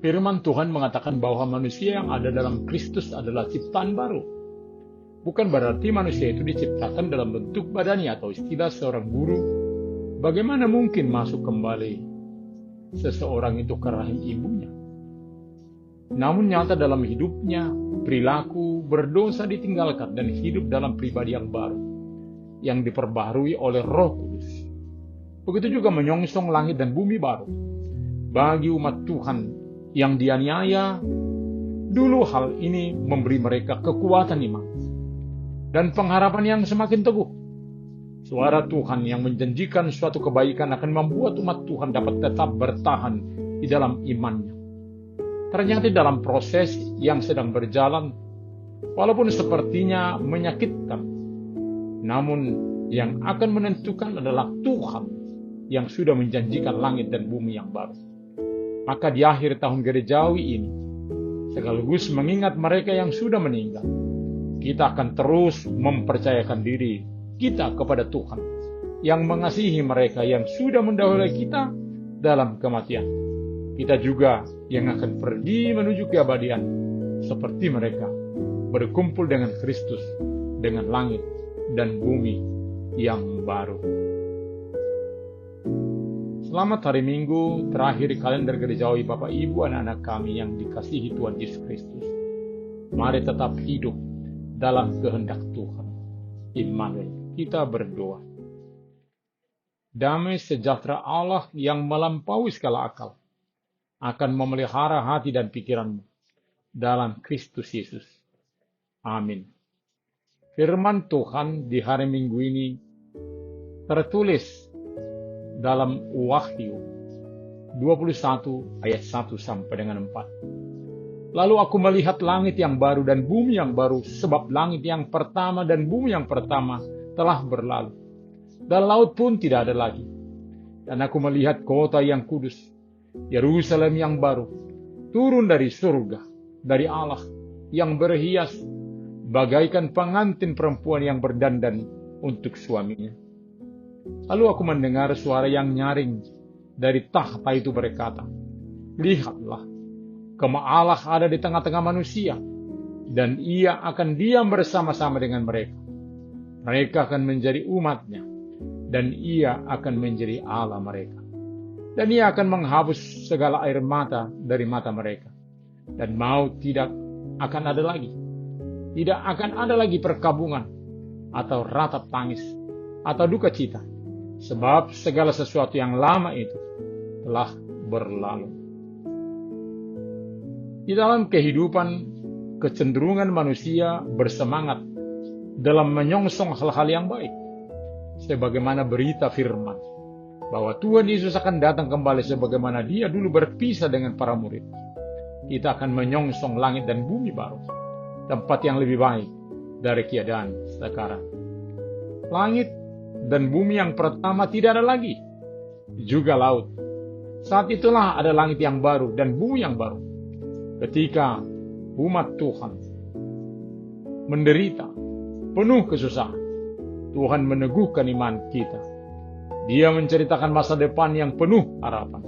Firman Tuhan mengatakan bahwa manusia yang ada dalam Kristus adalah ciptaan baru. Bukan berarti manusia itu diciptakan dalam bentuk badani atau istilah seorang guru. Bagaimana mungkin masuk kembali seseorang itu ke rahim ibunya? Namun nyata dalam hidupnya, perilaku berdosa ditinggalkan dan hidup dalam pribadi yang baru, yang diperbaharui oleh Roh Kudus. Begitu juga menyongsong langit dan bumi baru. Bagi umat Tuhan yang dianiaya, dulu hal ini memberi mereka kekuatan iman dan pengharapan yang semakin teguh. Suara Tuhan yang menjanjikan suatu kebaikan akan membuat umat Tuhan dapat tetap bertahan di dalam imannya. Ternyata dalam proses yang sedang berjalan, walaupun sepertinya menyakitkan, namun yang akan menentukan adalah Tuhan yang sudah menjanjikan langit dan bumi yang baru. Maka di akhir tahun gerejawi ini, sekaligus mengingat mereka yang sudah meninggal, kita akan terus mempercayakan diri kita kepada Tuhan yang mengasihi mereka yang sudah mendahului kita dalam kematian. Kita juga yang akan pergi menuju keabadian seperti mereka, berkumpul dengan Kristus dengan langit dan bumi yang baru. Selamat hari Minggu terakhir di kalender gerejawi Bapak Ibu anak-anak kami yang dikasihi Tuhan Yesus Kristus. Mari tetap hidup dalam kehendak Tuhan. Immanuel, kita berdoa. Damai sejahtera Allah yang melampaui segala akal akan memelihara hati dan pikiranmu dalam Kristus Yesus. Amin. Firman Tuhan di hari Minggu ini tertulis dalam Wahyu 21 ayat 1 sampai dengan 4. Lalu aku melihat langit yang baru dan bumi yang baru, sebab langit yang pertama dan bumi yang pertama telah berlalu, dan laut pun tidak ada lagi. Dan aku melihat kota yang kudus, Yerusalem yang baru, turun dari surga, dari Allah, yang berhias, bagaikan pengantin perempuan yang berdandan untuk suaminya. Lalu aku mendengar suara yang nyaring dari tahta itu berkata, "Lihatlah, Kemah Allah ada di tengah-tengah manusia, dan ia akan diam bersama-sama dengan mereka. Mereka akan menjadi umatnya, dan ia akan menjadi Allah mereka. Dan ia akan menghapus segala air mata dari mata mereka. Dan maut tidak akan ada lagi. Tidak akan ada lagi perkabungan, atau ratap tangis, atau duka cita. Sebab segala sesuatu yang lama itu telah berlalu." Di dalam kehidupan, kecenderungan manusia bersemangat dalam menyongsong hal-hal yang baik. Sebagaimana berita firman, bahwa Tuhan Yesus akan datang kembali sebagaimana dia dulu berpisah dengan para murid. Kita akan menyongsong langit dan bumi baru, tempat yang lebih baik dari keadaan sekarang. Langit dan bumi yang pertama tidak ada lagi, juga laut. Saat itulah ada langit yang baru dan bumi yang baru. Ketika umat Tuhan menderita, penuh kesusahan, Tuhan meneguhkan iman kita. Dia menceritakan masa depan yang penuh harapan.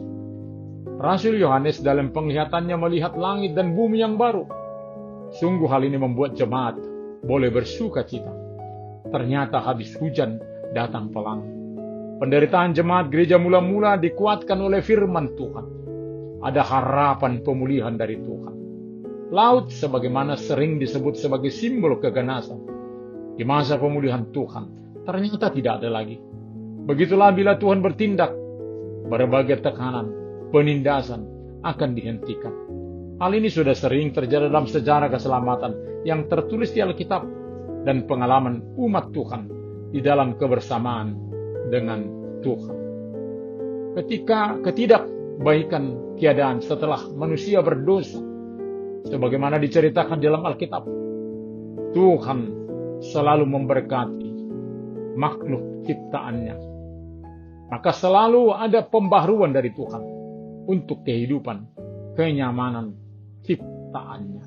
Rasul Yohanes dalam penglihatannya melihat langit dan bumi yang baru. Sungguh hal ini membuat jemaat boleh bersuka cita. Ternyata habis hujan datang pelangi. Penderitaan jemaat gereja mula-mula dikuatkan oleh firman Tuhan. Ada harapan pemulihan dari Tuhan. Laut sebagaimana sering disebut sebagai simbol keganasan. Di masa pemulihan Tuhan, ternyata tidak ada lagi. Begitulah bila Tuhan bertindak, berbagai tekanan, penindasan akan dihentikan. Hal ini sudah sering terjadi dalam sejarah keselamatan yang tertulis di Alkitab dan pengalaman umat Tuhan di dalam kebersamaan dengan Tuhan. Ketika ketidakbaikan keadaan setelah manusia berdosa, sebagaimana diceritakan dalam Alkitab, Tuhan selalu memberkati makhluk ciptaannya. Maka selalu ada pembaharuan dari Tuhan untuk kehidupan, kenyamanan ciptaannya.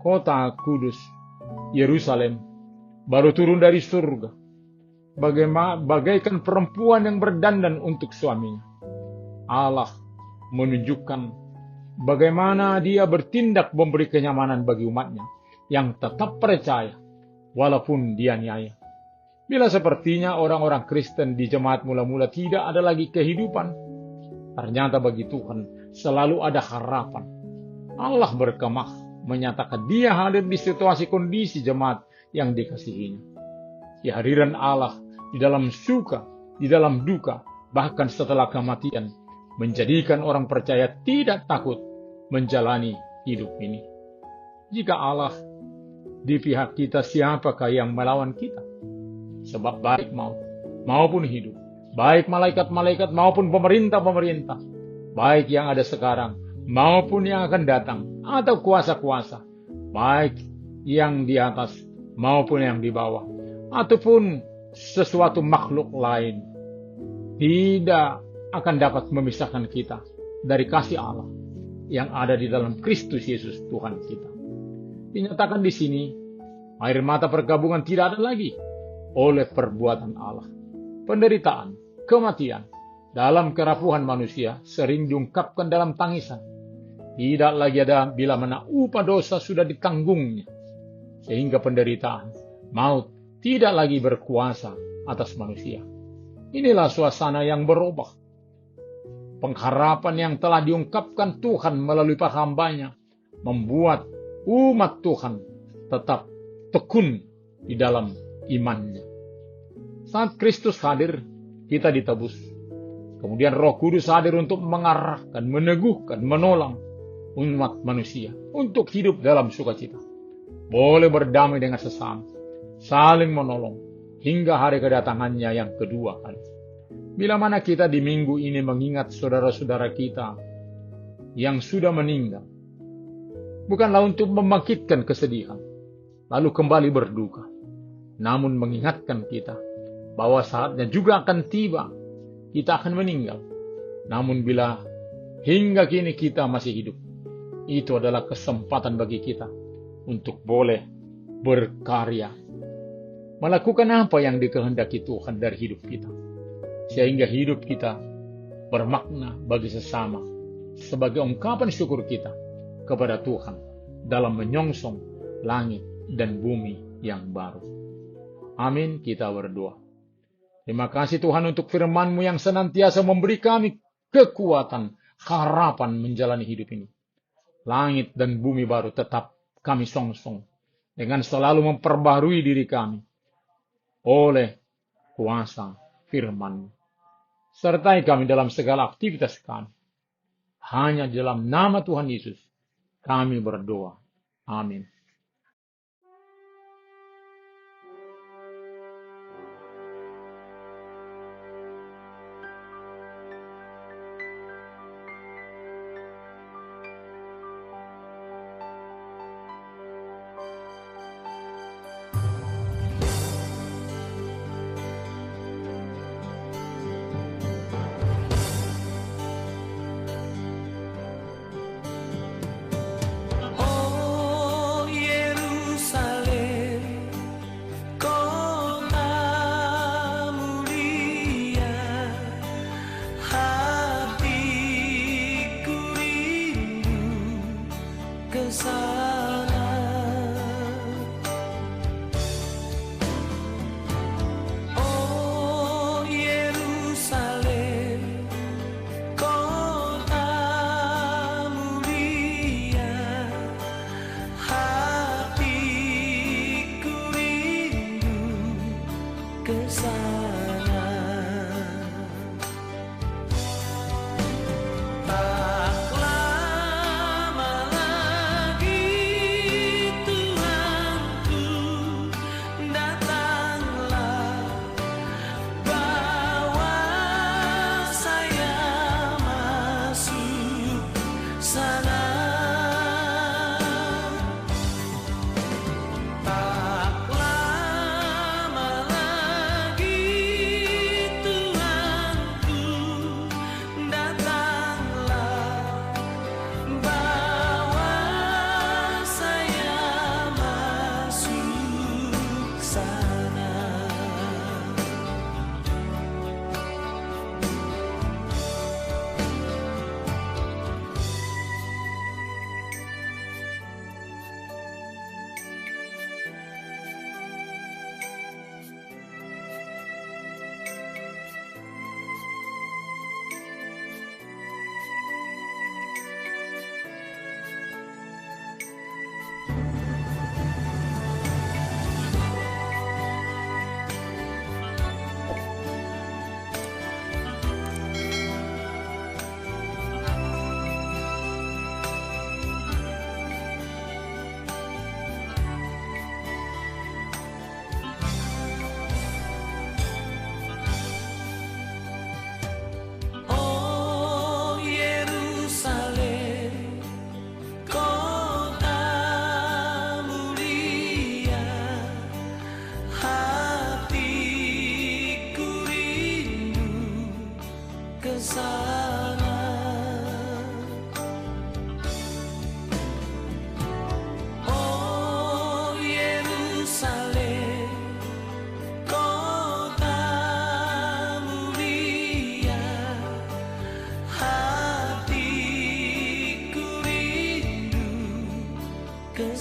Kota kudus, Yerusalem, baru turun dari surga, bagaikan perempuan yang berdandan untuk suaminya. Allah menunjukkan bagaimana dia bertindak memberi kenyamanan bagi umatnya yang tetap percaya walaupun dianiaya. Bila sepertinya orang-orang Kristen di jemaat mula-mula tidak ada lagi kehidupan, ternyata bagi Tuhan selalu ada harapan. Allah berkemah menyatakan Dia hadir di situasi kondisi jemaat yang dikasihinya. Kehadiran Allah di dalam suka, di dalam duka, bahkan setelah kematian, menjadikan orang percaya tidak takut menjalani hidup ini. Jika Allah di pihak kita, siapakah yang melawan kita? Sebab baik maut maupun hidup, baik malaikat-malaikat maupun pemerintah-pemerintah, baik yang ada sekarang maupun yang akan datang, atau kuasa-kuasa, baik yang di atas maupun yang di bawah, ataupun sesuatu makhluk lain, tidak akan dapat memisahkan kita dari kasih Allah yang ada di dalam Kristus Yesus Tuhan kita. Dinyatakan di sini, air mata perkabungan tidak ada lagi oleh perbuatan Allah. Penderitaan, kematian, dalam kerapuhan manusia sering diungkapkan dalam tangisan. Tidak lagi ada bila mana upah dosa sudah ditanggungnya, sehingga penderitaan, maut tidak lagi berkuasa atas manusia. Inilah suasana yang berubah. Pengharapan yang telah diungkapkan Tuhan melalui para hamba-Nya membuat umat Tuhan tetap tekun di dalam imannya. Saat Kristus hadir, kita ditebus. Kemudian Roh Kudus hadir untuk mengarahkan, meneguhkan, menolong umat manusia untuk hidup dalam sukacita. Boleh berdamai dengan sesama, saling menolong, hingga hari kedatangannya yang kedua kali. Bila mana kita di minggu ini mengingat saudara-saudara kita yang sudah meninggal, bukanlah untuk membangkitkan kesedihan, lalu kembali berduka, namun mengingatkan kita bahwa saatnya juga akan tiba, kita akan meninggal. Namun bila hingga kini kita masih hidup, itu adalah kesempatan bagi kita untuk boleh berkarya, melakukan apa yang dikehendaki Tuhan dari hidup kita, sehingga hidup kita bermakna bagi sesama, sebagai ungkapan syukur kita kepada Tuhan dalam menyongsong langit dan bumi yang baru. Amin, kita berdoa. Terima kasih Tuhan untuk firman-Mu yang senantiasa memberi kami kekuatan, harapan menjalani hidup ini. Langit dan bumi baru tetap kami songsong dengan selalu memperbarui diri kami oleh kuasa firman-Mu. Sertai kami dalam segala aktivitas kami. Hanya dalam nama Tuhan Yesus kami berdoa. Amin.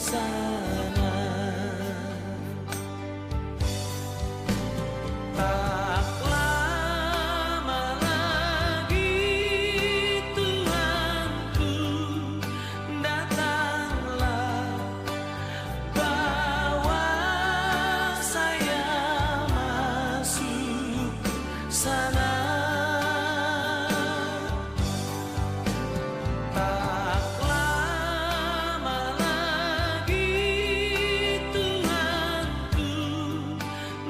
sana. Tak lama lagi Tuhanku datanglah, bawa saya masuk sana. Tak lama lagi Tuhanku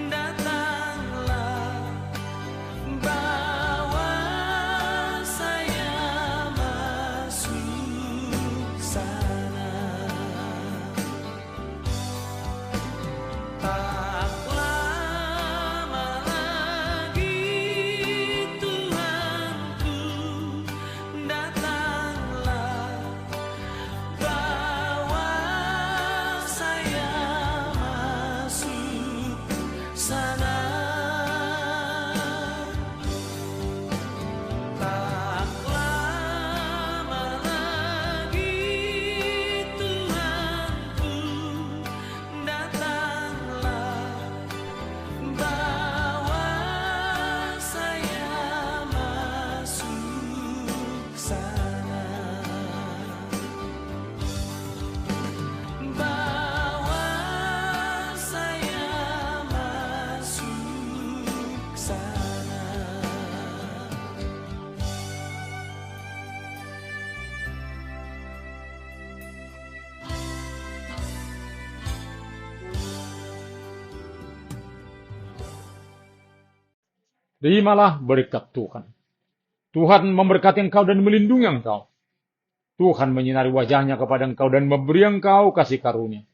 datanglah, bawa saya masuk sana. Tak lama lagi Tuhanku datanglah, bawa saya masuk sana. Tak lama lagi Tuhanku datanglah, bawa saya masuk sana. Bawa saya masuk sana. Terimalah berkat Tuhan. Tuhan memberkati engkau dan melindungi engkau. Tuhan menyinari wajahnya kepada engkau dan memberi engkau kasih karunia.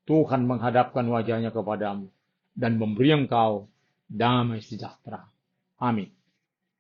Tuhan menghadapkan wajahnya kepadamu dan memberi engkau damai sejahtera. Amin.